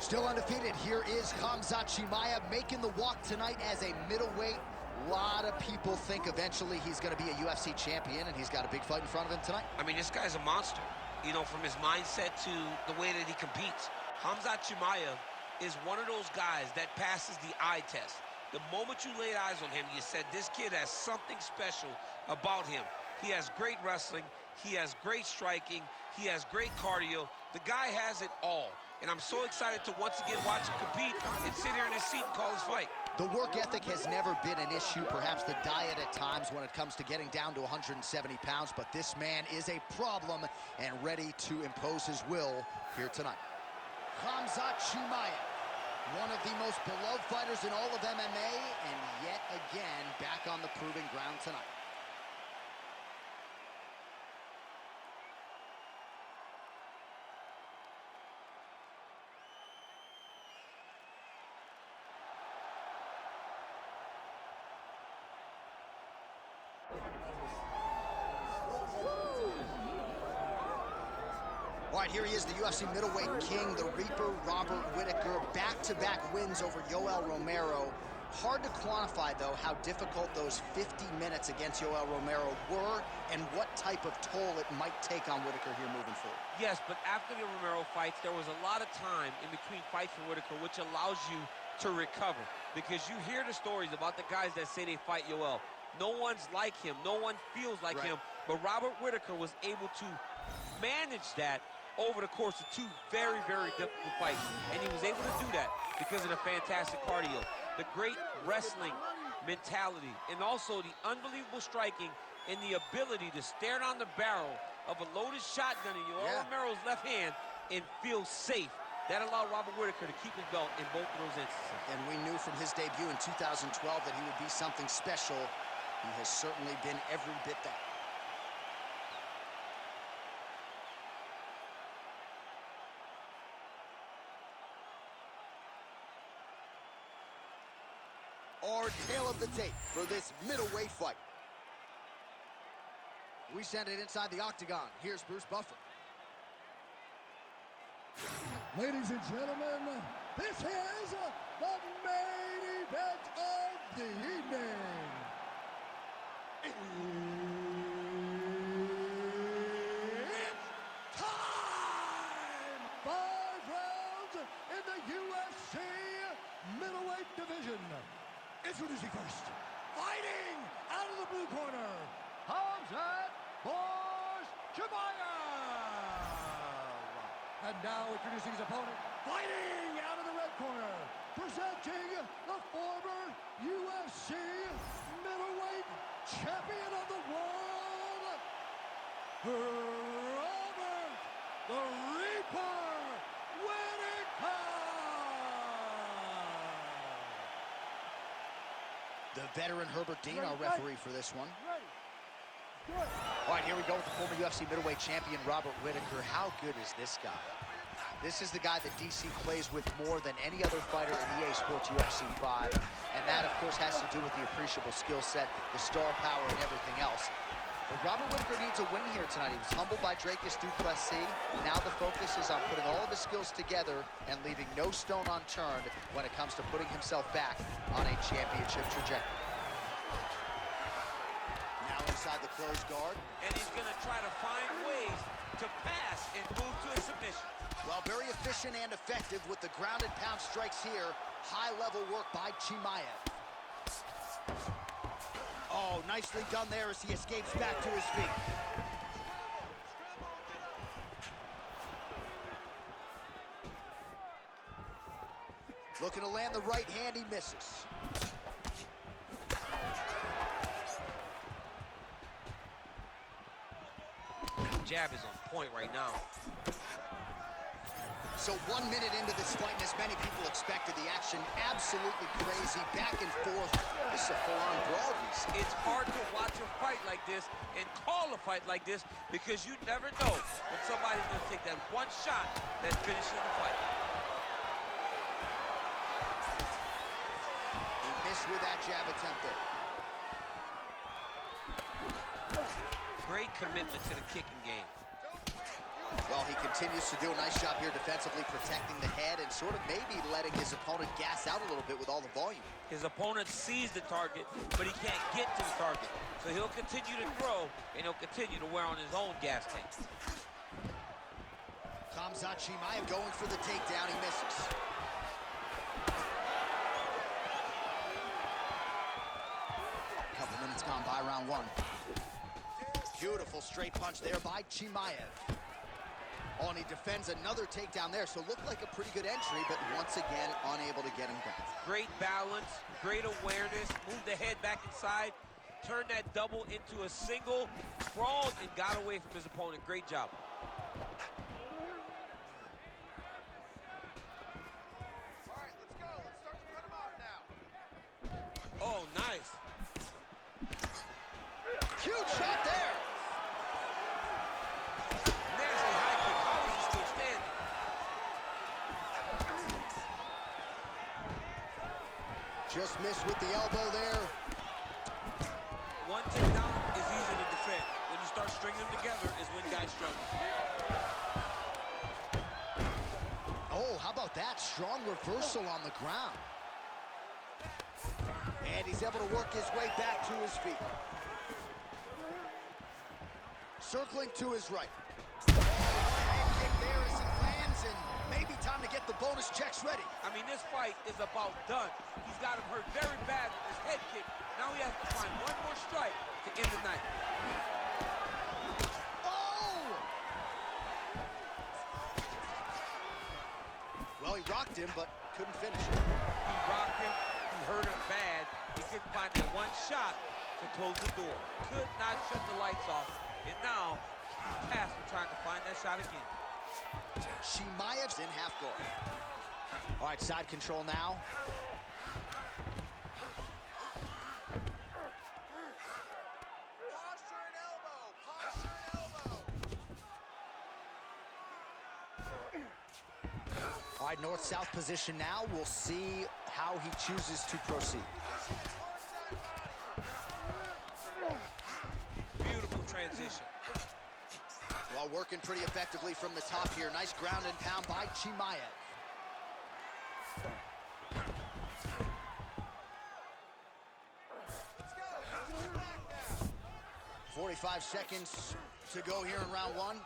Still undefeated, here is Khamzat Chimaev making the walk tonight as a middleweight. A lot of people think eventually he's going to be a UFC champion, and he's got a big fight in front of him tonight. I mean, this guy's a monster, you know, from his mindset to the way that he competes. Khamzat Chimaev is one of those guys that passes the eye test. The moment you laid eyes on him, you said, this kid has something special about him. He has great wrestling, he has great striking, he has great cardio. The guy has it all. And I'm so excited to once again watch him compete and sit here in his seat and call his fight. The work ethic has never been an issue, perhaps the diet at times when it comes to getting down to 170 pounds, but this man is a problem and ready to impose his will here tonight. Khamzat Chimaev, one of the most beloved fighters in all of MMA, and yet again back on the proving ground tonight. All right, here he is, the UFC middleweight king, the Reaper, Robert Whittaker. Back-to-back wins over Yoel Romero. Hard to quantify, though, how difficult those 50 minutes against Yoel Romero were and what type of toll it might take on Whittaker here moving forward. Yes, but after the Romero fights, there was a lot of time in between fights for Whittaker, which allows you to recover. Because you hear the stories about the guys that say they fight Yoel. No one's like him. No one feels like him. But Robert Whittaker was able to manage that over the course of two very, very difficult fights. And he was able to do that because of the fantastic cardio, the great wrestling mentality, and also the unbelievable striking and the ability to stare down the barrel of a loaded shotgun in Yoel Romero's left hand and feel safe. That allowed Robert Whittaker to keep his belt in both of those instances. And we knew from his debut in 2012 that he would be something special. He has certainly been every bit that. Our tale of the tape for this middleweight fight. We send it inside the octagon. Here's Bruce Buffer. Ladies and gentlemen, this is the main event of the evening. It's time! 5 rounds in the UFC middleweight division. Introducing first, fighting out of the blue corner, Khamzat Chimaev. And now introducing his opponent, fighting out of the red corner, presenting the former UFC middleweight champion of the world, Robert the Reaper Whittaker. The veteran Herbert Dean, our referee for this one. All right, here we go with the former UFC middleweight champion, Robert Whittaker. How good is this guy? This is the guy that DC plays with more than any other fighter in EA Sports UFC 5. And that, of course, has to do with the appreciable skill set, the star power, and everything else. But Robert Whittaker needs a win here tonight. He was humbled by Dracus du Plessis. Now the focus is on putting all of his skills together and leaving no stone unturned when it comes to putting himself back on a championship trajectory. Now inside the closed guard. And he's going to try to find ways to pass and move to a submission. Well, very efficient and effective with the ground and pound strikes here. High-level work by Chimaev. Oh, nicely done there as he escapes back to his feet. Looking to land the right hand, he misses. Jab is on point right now. So 1 minute into this fight, and as many people expected, the action absolutely crazy, back and forth. This is a full-on brawl. It's hard to watch a fight like this and call a fight like this because you never know when somebody's going to take that one shot that finishes the fight. He missed with that jab attempt there. Great commitment to the kicking game. Well, he continues to do a nice job here defensively, protecting the head and sort of maybe letting his opponent gas out a little bit with all the volume. His opponent sees the target, but he can't get to the target. So he'll continue to throw, and he'll continue to wear on his own gas tank. Khamzat Chimaev going for the takedown. He misses. Couple minutes gone by round one. Beautiful straight punch there by Chimaev. Oh, and he defends another takedown there, so looked like a pretty good entry, but once again, unable to get him down. Great balance, great awareness, moved the head back inside, turned that double into a single, crawled and got away from his opponent. Great job. All right, let's go. Let's start to cut him off now. Oh, nice. Huge shot there. Nasty high kick. How is he still standing? Just missed with the elbow there. One takedown is easy to defend. When you start stringing them together is when guys struggle. Oh, how about that? Strong reversal on the ground. And he's able to work his way back to his feet. Circling to his right. Head kick there as it lands, and maybe time to get the bonus checks ready. I mean, this fight is about done. He's got him hurt very bad with his head kick. Now he has to find one more strike to end the night. Oh! Well, he rocked him, but couldn't finish it. He rocked him, he hurt him bad. He couldn't find that one shot to close the door. Could not shut the lights off. And now, he's tasked with trying to find that shot again. Chimaev's in half guard. All right, side control now. Posture and elbow. Posture and elbow. All right, north-south position now. We'll see how he chooses to proceed. Beautiful transition. Well, working pretty effectively from the top here. Nice ground and pound by Chimaev. Let's go. Back now. 45 seconds to go here in round one.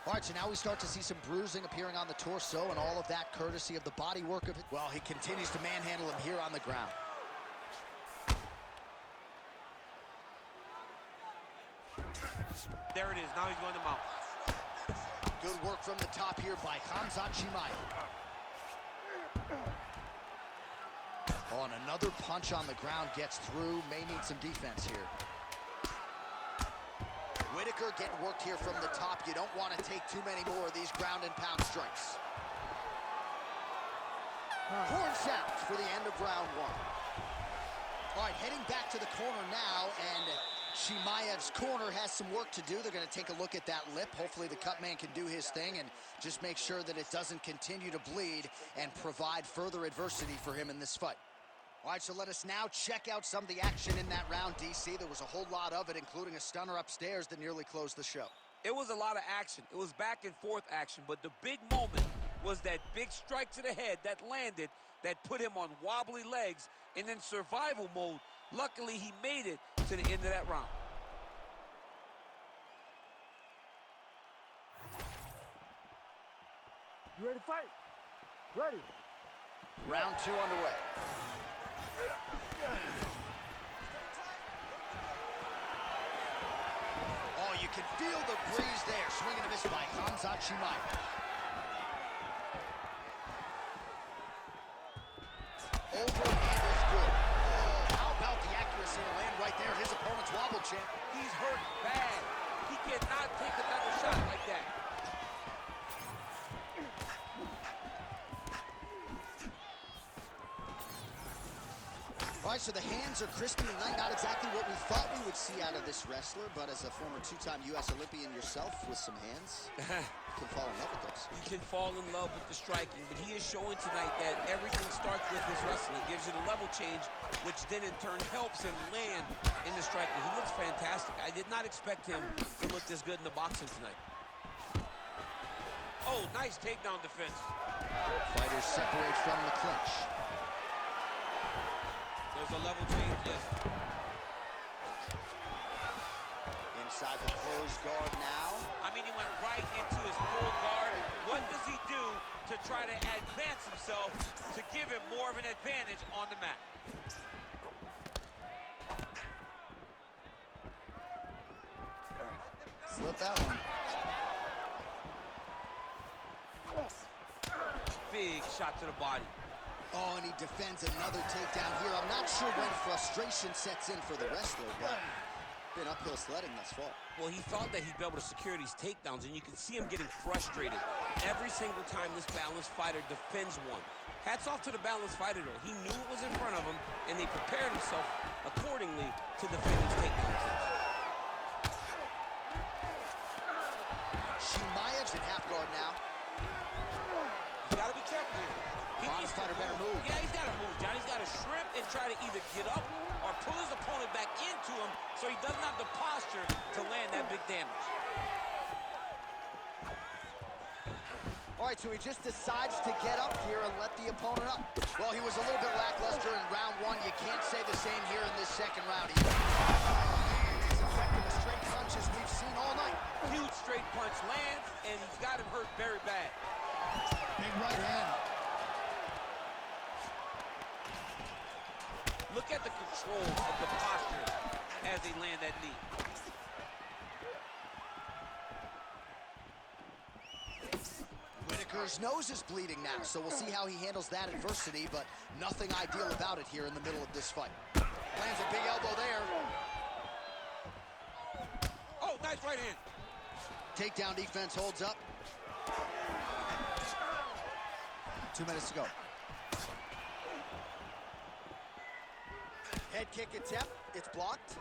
All right, so now we start to see some bruising appearing on the torso, and all of that courtesy of the body work of it. Well, he continues to manhandle him here on the ground. There it is. Now he's going to mount. Good work from the top here by Khamzat Chimaev. Oh, and another punch on the ground gets through. May need some defense here. Whittaker getting worked here from the top. You don't want to take too many more of these ground and pound strikes. Horn sounds for the end of round one. All right, heading back to the corner now, and Chimaev's corner has some work to do. They're going to take a look at that lip. Hopefully the cut man can do his thing and just make sure that it doesn't continue to bleed and provide further adversity for him in this fight. All right, so let us now check out some of the action in that round, DC. There was a whole lot of it, including a stunner upstairs that nearly closed the show. It was a lot of action. It was back and forth action, but the big moment was that big strike to the head that landed, that put him on wobbly legs and in survival mode. Luckily, he made it to the end of that round. You ready to fight? Ready. Round two underway. Oh, you can feel the breeze there. Swing and a miss by Khamzat Chimaev. Overhand is good. Oh, how about the accuracy to land right there? His opponent's wobble champ. He's hurt bad. He cannot take another shot like that. All All right, so the hands are crispy tonight. Not exactly what we thought we would see out of this wrestler, but as a former two-time U.S. Olympian yourself with some hands, you can fall in love with those. You can fall in love with the striking, but he is showing tonight that everything starts with his wrestling. It gives you the level change, which then in turn helps him land in the striking. He looks fantastic. I did not expect him to look this good in the boxing tonight. Oh, nice takedown defense. Fighters separate from the clinch. There's a level change, yes. Inside the closed guard now. I mean, he went right into his full guard. What does he do to try to advance himself to give him more of an advantage on the mat? Slip that one. Big shot to the body. Oh, and he defends another takedown here. I'm not sure when frustration sets in for the wrestler, but been uphill sledding thus far. Well, he thought that he'd be able to secure these takedowns, and you can see him getting frustrated every single time this balanced fighter defends one. Hats off to the balanced fighter, though. He knew it was in front of him, and he prepared himself accordingly to defend his takedowns. Chimaev's in half guard now. You gotta be careful here. Honest fighter better move. Yeah, he's gotta move, John. He's gotta shrimp and try to either get up or pull his opponent back into him so he doesn't have the posture to land that big damage. All right, so he just decides to get up here and let the opponent up. Well, he was a little bit lackluster in round one. You can't say the same here in this second round. He's effective with straight punches we've seen all night. Huge straight punch lands, and he's got him hurt very bad. Big right hand. Look at the control of the posture as they land that knee. Whittaker's nose is bleeding now, so we'll see how he handles that adversity, but nothing ideal about it here in the middle of this fight. Lands a big elbow there. Oh, nice right hand. Takedown defense holds up. 2 minutes to go. Head kick attempt, it's blocked.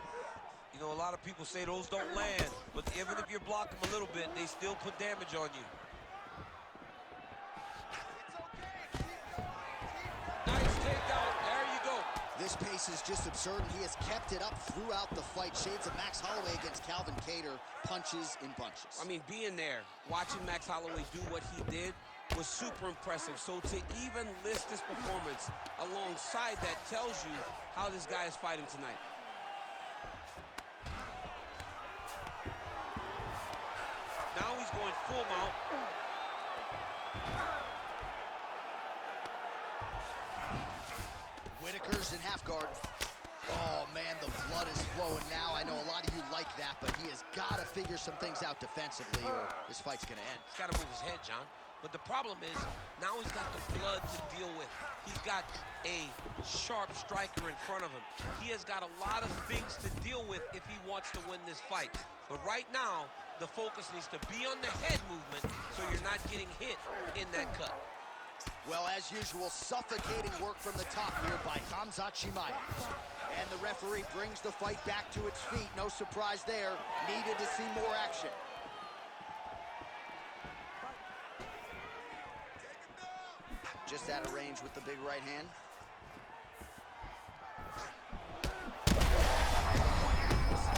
You know, a lot of people say those don't land, but even if you block them a little bit, they still put damage on you. Nice takedown, there you go. This pace is just absurd, and he has kept it up throughout the fight. Shades of Max Holloway against Calvin Kattar, punches in bunches. I mean, being there, watching Max Holloway do what he did was super impressive. So to even list this performance alongside that tells you how this guy is fighting tonight. Now he's going full mount. Whittaker's in half guard. Oh, man, the blood is flowing now. I know a lot of you like that, but he has got to figure some things out defensively or this fight's going to end. He's got to move his head, John. But the problem is, now he's got the blood to deal with. He's got a sharp striker in front of him. He has got a lot of things to deal with if he wants to win this fight. But right now, the focus needs to be on the head movement so you're not getting hit in that cut. Well, as usual, suffocating work from the top here by Khamzat Chimaev. And the referee brings the fight back to its feet. No surprise there. Needed to see more action. Just out of range with the big right hand.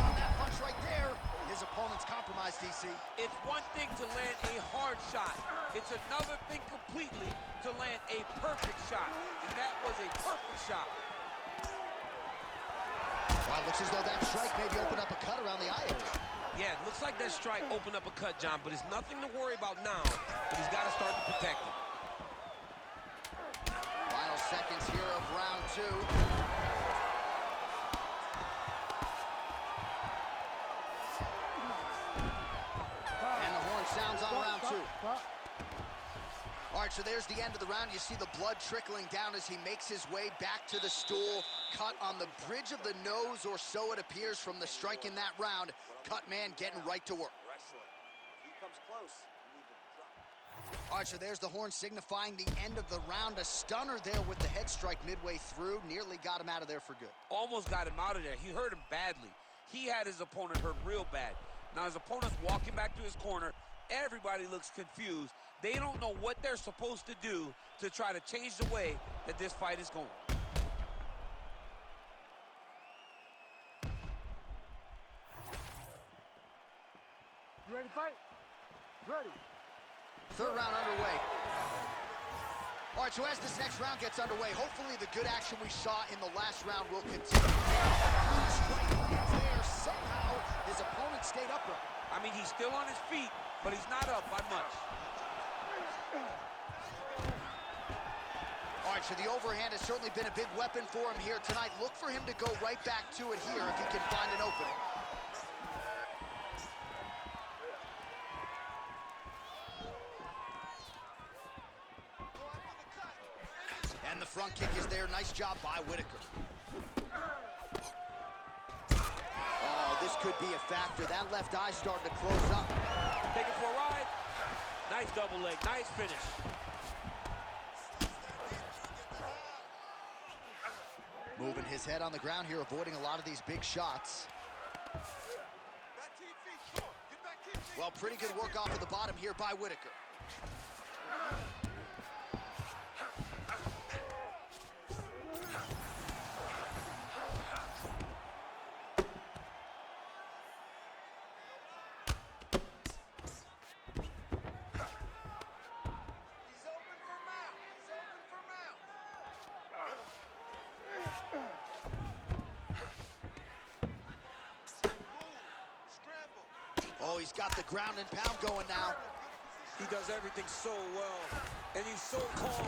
On that punch right there, his opponent's compromised, DC. It's one thing to land a hard shot. It's another thing completely to land a perfect shot. And that was a perfect shot. Wow, looks as though that strike maybe opened up a cut around the eye area. Yeah, it looks like that strike opened up a cut, John, but it's nothing to worry about now. But he's got to start to protect it. Final seconds here of round two. And the horn sounds on round two. All right, so there's the end of the round. You see the blood trickling down as he makes his way back to the stool. Cut on the bridge of the nose, or so it appears from the strike in that round. Cut man getting right to work. Wrestling. If he comes close, you need to drop. All right, so there's the horn signifying the end of the round. A stunner there with the head strike midway through. Nearly got him out of there for good. Almost got him out of there. He hurt him badly. He had his opponent hurt real bad. Now his opponent's walking back to his corner. Everybody looks confused. They don't know what they're supposed to do to try to change the way that this fight is going. You ready to fight? Ready. Third round underway. All right, so as this next round gets underway, hopefully the good action we saw in the last round will continue. Strike lands there. Somehow his opponent stayed upright. I mean, he's still on his feet, but he's not up by much. All right, so the overhand has certainly been a big weapon for him here tonight. Look for him to go right back to it here if he can find an opening. And the front kick is there. Nice job by Whittaker. Oh, this could be a factor. That left eye starting to close up. Take it for a ride. Nice double leg. Nice finish. Moving his head on the ground here, avoiding a lot of these big shots. Well, pretty good work off of the bottom here by Whittaker. Oh, he's got the ground and pound going now. He does everything so well, and he's so calm.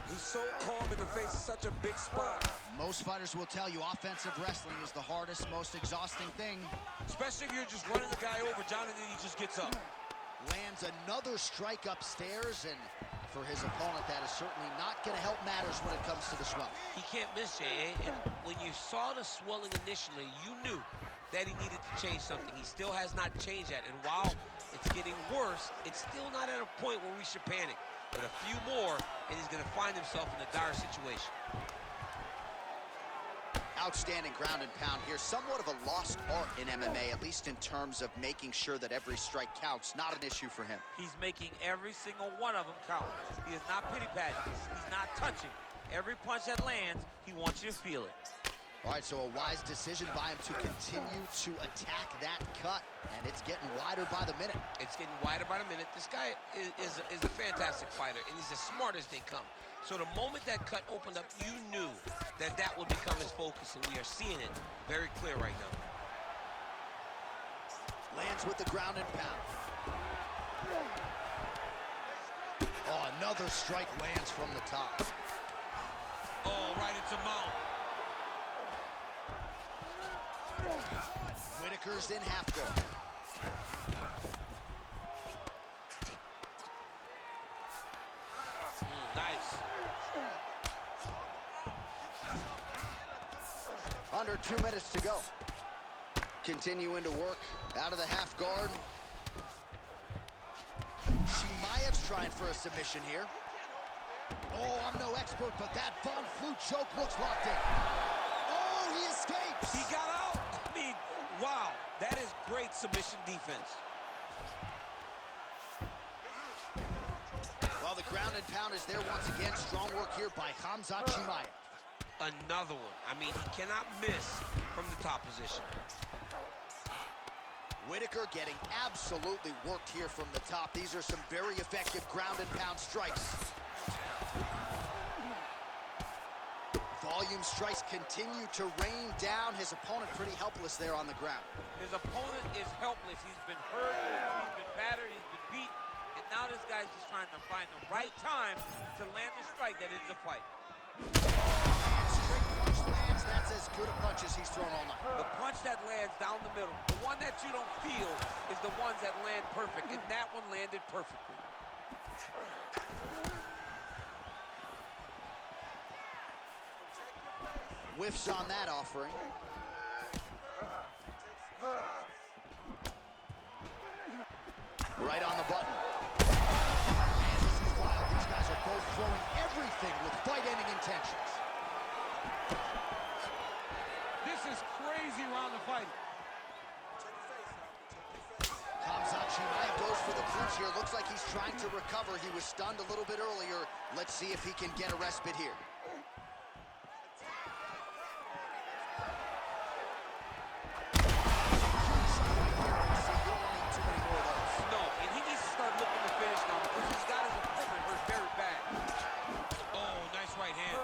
He's so calm in the face of such a big spot. Most fighters will tell you offensive wrestling is the hardest, most exhausting thing. Especially if you're just running the guy over, Jonathan, he just gets up. Lands another strike upstairs, and for his opponent, that is certainly not going to help matters when it comes to the swelling. He can't miss, Jay. And when you saw the swelling initially, you knew that he needed to change something. He still has not changed that. And while it's getting worse, it's still not at a point where we should panic. But a few more, and he's going to find himself in a dire situation. Outstanding ground and pound here. Somewhat of a lost art in MMA, at least in terms of making sure that every strike counts. Not an issue for him. He's making every single one of them count. He is not pity-patting. He's not touching. Every punch that lands, he wants you to feel it. All right, so a wise decision by him to continue to attack that cut, and it's getting wider by the minute. It's getting wider by the minute. This guy is a fantastic fighter, and he's as smart as they come. So the moment that cut opened up, you knew that that would become his focus, and we are seeing it very clear right now. Lands with the ground and pound. Oh, another strike lands from the top. Oh, right into mount. Whittaker's in half guard. Nice. Under 2 minutes to go. Continuing to work out of the half guard. Chimaev's trying for a submission here. Oh, I'm no expert, but that Von Flue choke looks locked in. Oh, he escapes. He got out. I mean, wow, that is great submission defense. Well, the ground and pound is there once again. Strong work here by Khamzat Chimaev. Another one. I mean, he cannot miss from the top position. Whittaker getting absolutely worked here from the top. These are some very effective ground and pound strikes. Volume strikes continue to rain down. His opponent pretty helpless there on the ground. His opponent is helpless. He's been hurt, he's been battered, he's been beat, and now this guy's just trying to find the right time to land the strike that ends the fight. Straight punch lands. That's as good a punch as he's thrown all night. The punch that lands down the middle, the one that you don't feel, is the ones that land perfect, and that one landed perfectly. Whiffs on that offering. Right on the button. both throwing everything with fight-ending intentions. This is crazy round of fighting. Khamzat Chimaev goes for the clinch here. Looks like he's trying to recover. He was stunned a little bit earlier. Let's see if he can get a respite here. No, and he needs to start looking to finish now because he's got his opponent hurt very bad. Oh, nice right hand.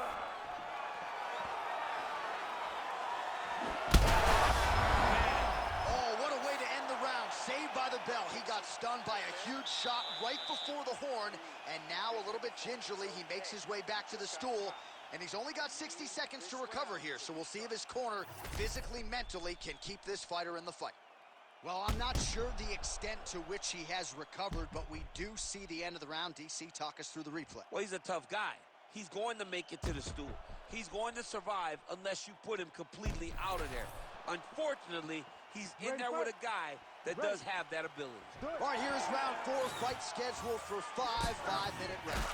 Oh, what a way to end the round. Saved by the bell. He got stunned by a huge shot right before the horn, and now a little bit gingerly, he makes his way back to the stool, and he's only got 60 seconds to recover here, so we'll see if his corner, physically, mentally, can keep this fighter in the fight. Well, I'm not sure the extent to which he has recovered, but we do see the end of the round. DC, talk us through the replay. Well, he's a tough guy. He's going to make it to the stool. He's going to survive unless you put him completely out of there. Unfortunately, he's in there with a guy that does have that ability. All right, here's round 4, fight scheduled for 5 5-minute rounds.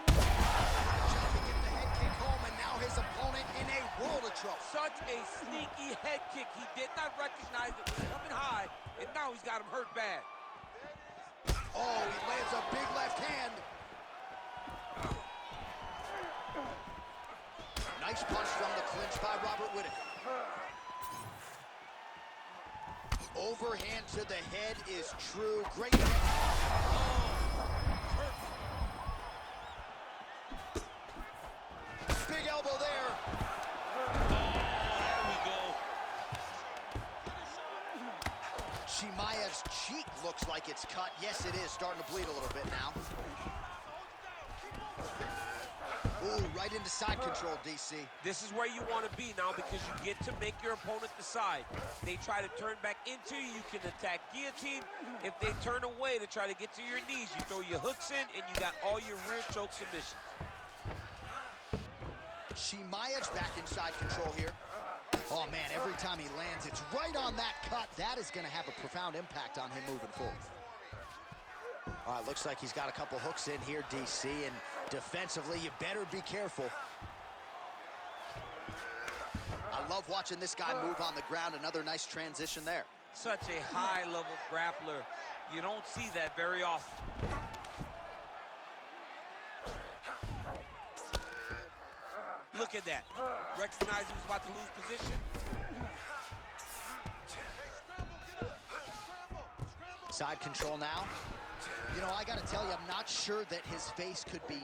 Trying to get the head kick home, and now his opponent in a world of trouble. Such a sneaky head kick. He did not recognize it was coming high, and now he's got him hurt bad. Oh, he lands a big left hand. Nice punch from the clinch by Robert Whittaker. Overhand to the head is true. Great. Big elbow there. There we go. Chimaev's cheek looks like it's cut. Yes, it is. Starting to bleed a little bit now. Ooh, right into side control, DC. This is where you want to be now because you get to make your opponent decide. They try to turn back into you, you can attack guillotine. If they turn away to try to get to your knees, you throw your hooks in and you got all your rear choke submissions. Chimaev's back in side control here. Oh, man, every time he lands, it's right on that cut. That is going to have a profound impact on him moving forward. All right, looks like he's got a couple hooks in here, DC, and defensively, you better be careful. I love watching this guy move on the ground. Another nice transition there. Such a high-level grappler. You don't see that very often. Look at that. Recognize he was about to lose position. Side control now. You know, I got to tell you, I'm not sure that his face could be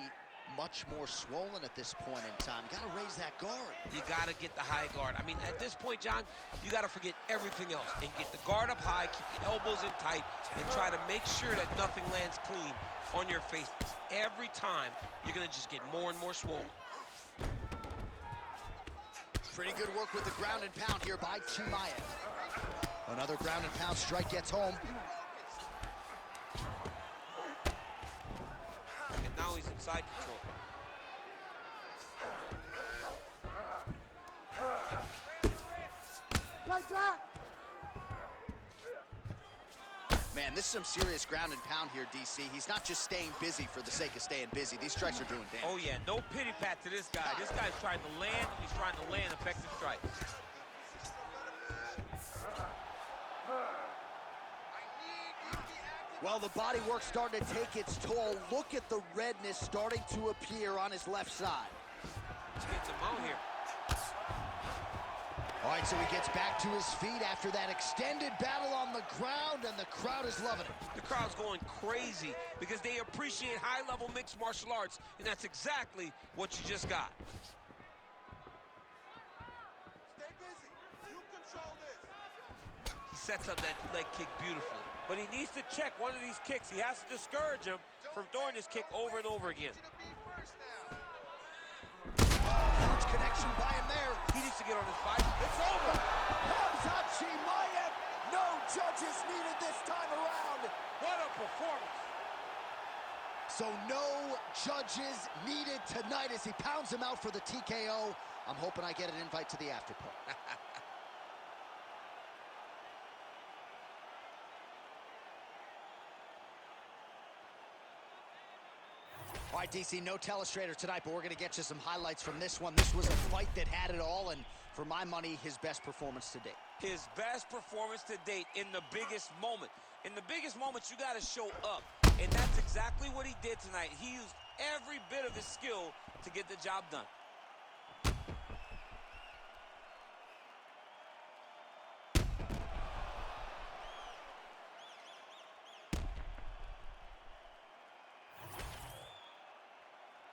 much more swollen at this point in time. Got to raise that guard. You got to get the high guard. I mean, at this point, John, you got to forget everything else and get the guard up high, keep your elbows in tight, and try to make sure that nothing lands clean on your face. Every time, you're going to just get more and more swollen. Pretty good work with the ground and pound here by Chimaev. Another ground and pound strike gets home. And now he's in side control. Like that. Man, this is some serious ground and pound here, DC. He's not just staying busy for the sake of staying busy. These strikes are doing damage. Oh, yeah, no pity pat to this guy. This guy's trying to land, and he's trying to land effective strikes. Well, the body work's starting to take its toll. Look at the redness starting to appear on his left side. Let's get him out here. All right, so he gets back to his feet after that extended battle on the ground, and the crowd is loving it. The crowd's going crazy because they appreciate high-level mixed martial arts, and that's exactly what you just got. Stay busy. You control this. He sets up that leg kick beautifully, but he needs to check one of these kicks. He has to discourage him from throwing this kick over and over again. Huge connection by him there. He needs to get on his fight. It's over. Khamzat Chimaev. No judges needed this time around. What a performance. So no judges needed tonight as he pounds him out for the TKO. I'm hoping I get an invite to the after party. All right, DC, no telestrator tonight, but we're going to get you some highlights from this one. This was a fight that had it all, and for my money, his best performance to date. His best performance to date in the biggest moment. In the biggest moments, you got to show up, and that's exactly what he did tonight. He used every bit of his skill to get the job done.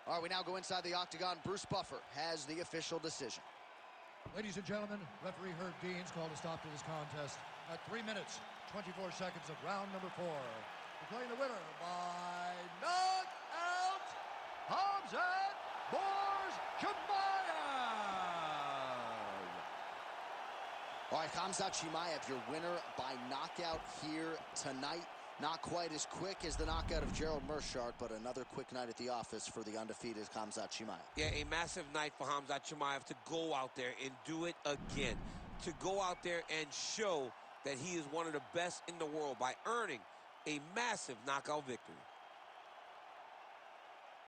All right, we now go inside the octagon. Bruce Buffer has the official decision. Ladies and gentlemen, referee Herb Dean's called a stop to this contest at 3 minutes, 24 seconds of round number 4. Declaring the winner by knockout, Khamzat Chimaev. All right, Khamzat Chimaev, your winner by knockout here tonight. Not quite as quick as the knockout of Gerald Meerschaert, but another quick night at the office for the undefeated Khamzat Chimaev. Yeah, a massive night for Khamzat Chimaev to go out there and do it again. To go out there and show that he is one of the best in the world by earning a massive knockout victory.